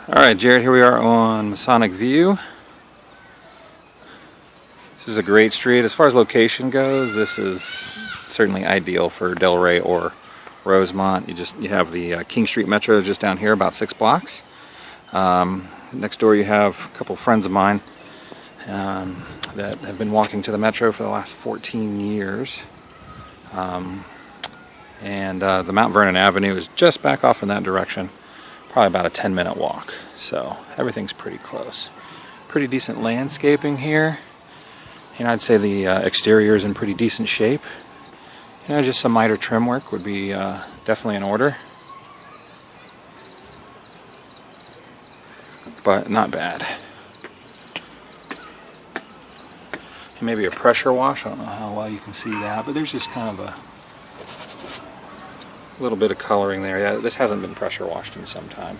Alright, Jared, here we are on Masonic View. This is a great street. As far as location goes, this is certainly ideal for Delray or Rosemont. You have the King Street Metro just down here, about 6 blocks. Next door you have a couple friends of mine that have been walking to the Metro for the last 14 years. The Mount Vernon Avenue is just back off in that direction. Probably about a 10-minute walk, so everything's pretty close. Pretty decent landscaping here. I'd say the exterior is in pretty decent shape. Just some minor trim work would be definitely in order, but not bad. And maybe a pressure wash. I don't know how well you can see that, but there's just kind of a little bit of coloring there. Yeah, this hasn't been pressure washed in some time.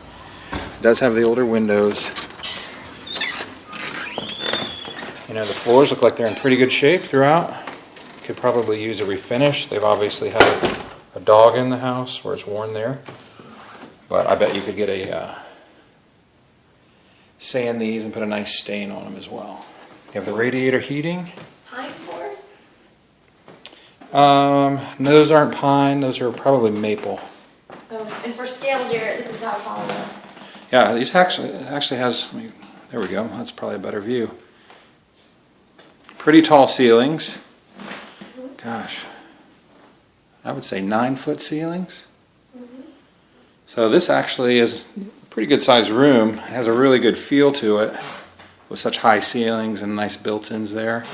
It does have the older windows. The floors look like they're in pretty good shape throughout. Could probably use a refinish. They've obviously had a dog in the house where it's worn there. But I bet you could get a sand these and put a nice stain on them as well. You have the radiator heating. Pine floors? No, those aren't pine. Those are probably maple. Oh, and for scale, Jared, this is not tall enough. Yeah, these actually has. There we go. That's probably a better view. Pretty tall ceilings. Gosh, I would say 9-foot ceilings. So this actually is a pretty good sized room. It has a really good feel to it with such high ceilings and nice built-ins there.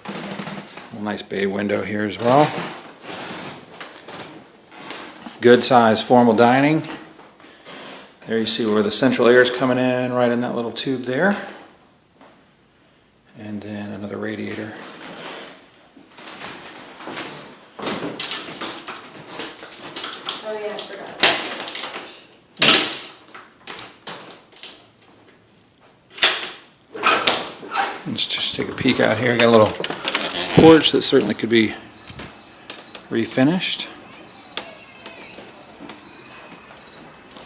A nice bay window here as well. Good size formal dining. There you see where the central air is coming in, right in that little tube there. And then another radiator. Oh yeah, I forgot. Let's just take a peek out here. Got a little porch that certainly could be refinished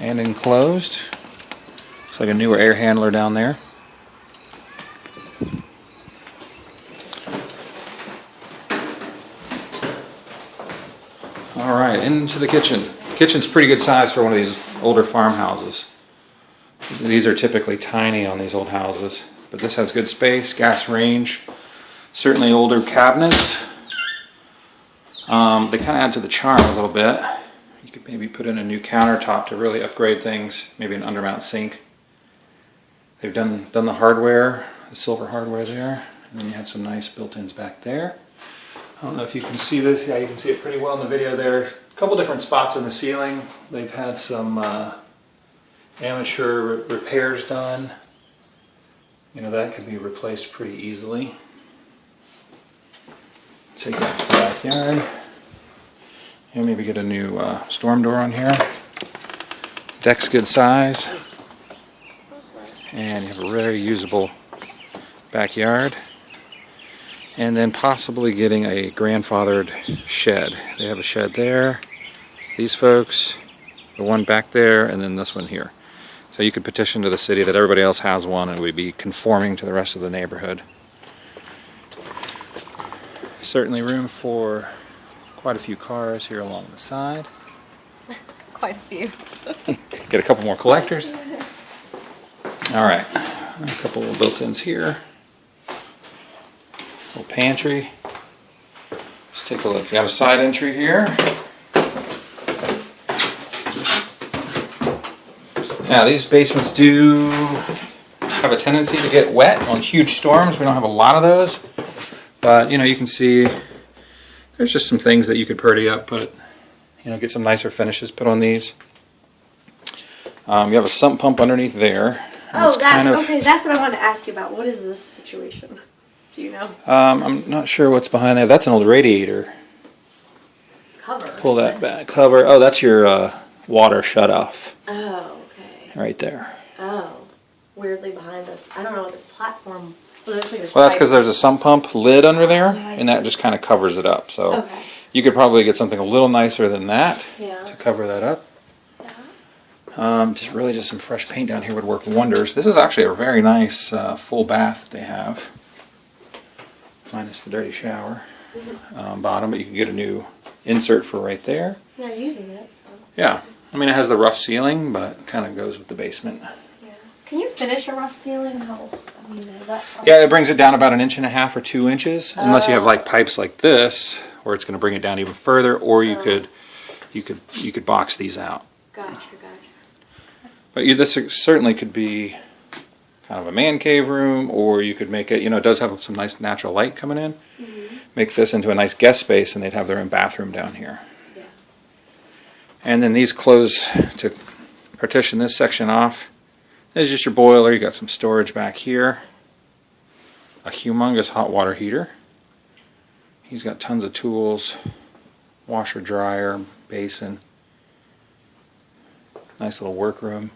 and enclosed. Looks like a newer air handler down there. Alright, into the kitchen. Kitchen's pretty good size for one of these older farmhouses. These are typically tiny on these old houses, but this has good space, gas range, certainly older cabinets. They kind of add to the charm a little bit. You could maybe put in a new countertop to really upgrade things, maybe an undermount sink. They've done the hardware, the silver hardware there, and then you have some nice built-ins back there. I don't know if you can see this. Yeah, you can see it pretty well in the video there. A couple different spots in the ceiling. They've had some amateur repairs done. That could be replaced pretty easily. Take that to the backyard. And maybe get a new storm door on here. Deck's good size. And you have a very usable backyard. And then possibly getting a grandfathered shed. They have a shed there, these folks, the one back there, and then this one here. So you could petition to the city that everybody else has one and would be conforming to the rest of the neighborhood. Certainly room for quite a few cars here along the side. Quite a few. Get a couple more collectors. Alright, a couple of built-ins here. Little pantry. Let's take a look. You have a side entry here. Now these basements do have a tendency to get wet on huge storms. We don't have a lot of those, but you can see there's just some things that you could pretty up, get some nicer finishes put on these. You have a sump pump underneath there. Oh, okay. That's what I wanted to ask you about. What is this situation? Do you know? I'm not sure what's behind there. That's an old radiator. Cover. Pull that back. Cover. Oh, that's your water shutoff. Oh, okay. Right there. Oh, weirdly behind us. I don't know what this platform. Well, that's because there's a sump pump lid under there, and that just kind of covers it up. So you could probably get something a little nicer than that to cover that up. Just some fresh paint down here would work wonders. This is actually a very nice full bath they have, minus the dirty shower bottom, but you can get a new insert for right there. They're using it. So. Yeah, I mean it has the rough ceiling, but kind of goes with the basement. Yeah. Can you finish a rough ceiling? Yeah, it brings it down about 1.5 or 2 inches, unless you have like pipes like this, where it's going to bring it down even further, or you could box these out. Gotcha. But this certainly could be kind of a man cave room, or you could make it, it does have some nice natural light coming in. Mm-hmm. Make this into a nice guest space, and they'd have their own bathroom down here. Yeah. And then these close to partition this section off. This is just your boiler. You got some storage back here. A humongous hot water heater. He's got tons of tools. Washer, dryer, basin. Nice little workroom.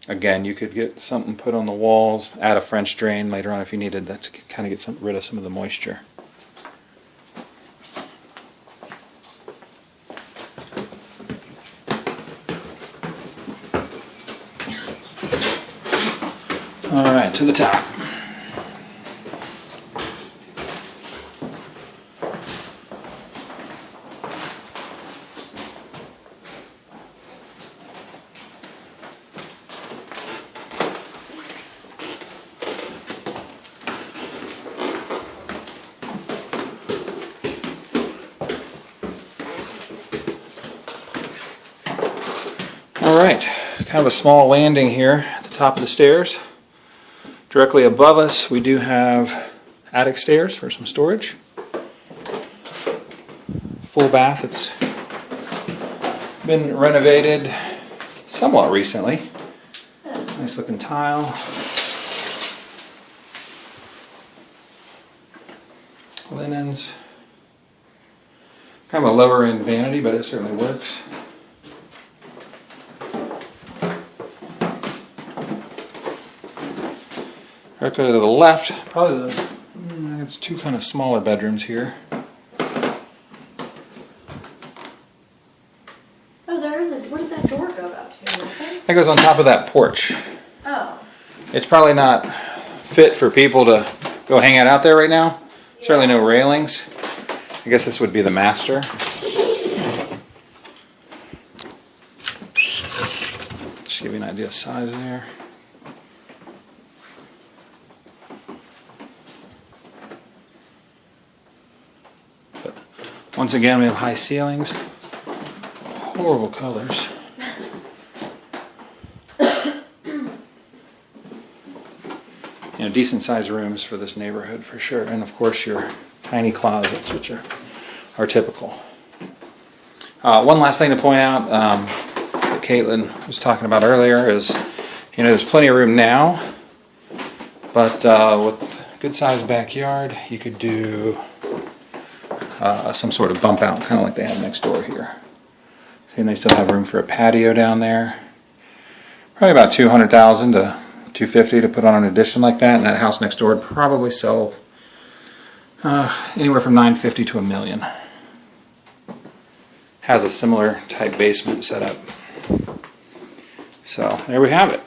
Again, you could get something put on the walls, add a French drain later on if you needed that to kind of get rid of some of the moisture. All right, to the top. Alright, kind of a small landing here at the top of the stairs. Directly above us we do have attic stairs for some storage. Full bath. It's been renovated somewhat recently. Nice looking tile. Linens. Kind of a lower end vanity, but it certainly works. Directly to the left, probably it's 2 kind of smaller bedrooms here. Oh, there is where did that door go out to? Nothing? That goes on top of that porch. Oh. It's probably not fit for people to go hang out there right now. Yeah. Certainly no railings. I guess this would be the master. Just give you an idea of size there. Once again, we have high ceilings, horrible colors. Decent sized rooms for this neighborhood for sure. And of course your tiny closets, which are typical. One last thing to point out that Caitlin was talking about earlier is, there's plenty of room now, but with good sized backyard, you could do some sort of bump out, kind of like they have next door here. And they still have room for a patio down there. Probably about $200,000 to $250,000 to put on an addition like that. And that house next door would probably sell anywhere from $950,000 to $1 million. Has a similar type basement set up. So there we have it.